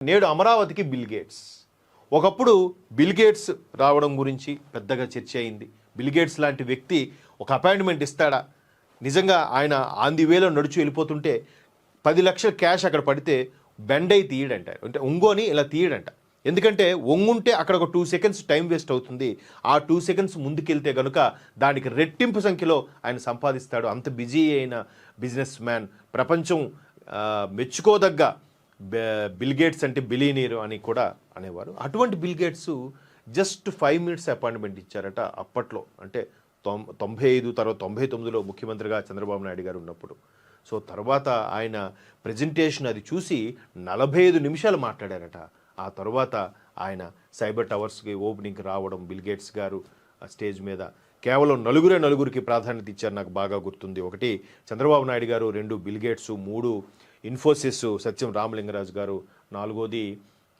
నేడు అమరావతికి bill gates. ఒకప్పుడు బిల్ గేట్స్ రావడం గురించి పెద్దగా చర్చ అయింది. బిల్ గేట్స్ లాంటి వ్యక్తి ఒక అపాయింట్మెంట్ ఇస్తాడా? నిజంగా ఆయన ఆన్ ది వేలో నడుచు వెళ్ళిపోతుంటే 10 లక్షల క్యాష్ అక్కడ పడితే బెండై తీయడంట, అంటే ఒంగోని ఇలా తీయడంట. ఎందుకంటే ఒంగుంటే అక్కడ ఒక 2 సెకండ్స్ టైం వేస్ట్ అవుతుంది. ఆ 2 సెకండ్స్ ముందుకెళ్తే కనుక దానికి రెట్టింపు సంఖ్యలో ఆయన సంపాదిస్తాడు. అంత బిజీ అయిన బిజినెస్ మ్యాన్, ప్రపంచం మెచ్చుకోదగ్గ బిల్ గేట్స్ అంటే బిలీనీర్ అని కూడా అనేవారు. అటువంటి Bill Gates just 5 minutes appointment ఇచ్చారట అప్పట్లో, అంటే 95 తర్వాత 99లో ముఖ్యమంత్రిగా చంద్రబాబు నాయుడు గారు ఉన్నప్పుడు. సో తర్వాత ఆయన ప్రజెంటేషన్ అది చూసి 45 నిమిషాలు మాట్లాడారట. ఆ తర్వాత ఆయన సైబర్ టవర్స్కి ఓపెనింగ్కి రావడం, బిల్ గేట్స్ గారు స్టేజ్ మీద కేవలం నలుగురికి ప్రాధాన్యత ఇచ్చారు. నాకు బాగా గుర్తుంది. 1 చంద్రబాబు నాయుడు గారు, 2 బిల్ గేట్స్, 3 ఇన్ఫోసిస్ సత్యం రామలింగరాజు గారు, 4వది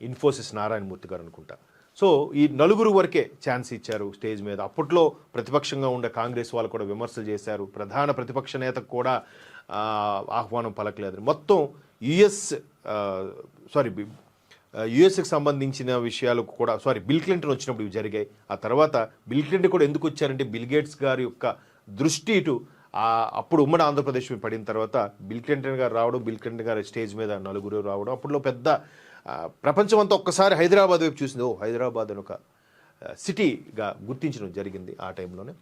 ఇన్ఫోసిస్ నారాయణమూర్తి గారు అనుకుంటా. సో ఈ 4 వరకే ఛాన్స్ ఇచ్చారు స్టేజ్ మీద. అప్పట్లో ప్రతిపక్షంగా ఉండే కాంగ్రెస్ వాళ్ళు కూడా విమర్శలు చేశారు. ప్రధాన ప్రతిపక్ష నేతకు కూడా ఆహ్వానం పలకలేదు. మొత్తం యుఎస్కి సంబంధించిన విషయాలు కూడా బిల్ క్లింటన్ వచ్చినప్పుడు ఇవి జరిగాయి. ఆ తర్వాత బిల్ క్లింటన్ కూడా ఎందుకు వచ్చారంటే బిల్ గేట్స్ గారి యొక్క దృష్టి ఇటు అప్పుడు ఉమ్మడి ఆంధ్రప్రదేశ్ పడిన తర్వాత బిల్ క్లింటన్ గారు రావడం, బిల్ క్లింటన్ గారు స్టేజ్ మీద 4 రావడం, అప్పట్లో పెద్ద ప్రపంచం అంతా ఒక్కసారి హైదరాబాద్ వైపు చూసింది. హైదరాబాద్ అని ఒక సిటీగా గుర్తించడం జరిగింది ఆ టైంలోనే.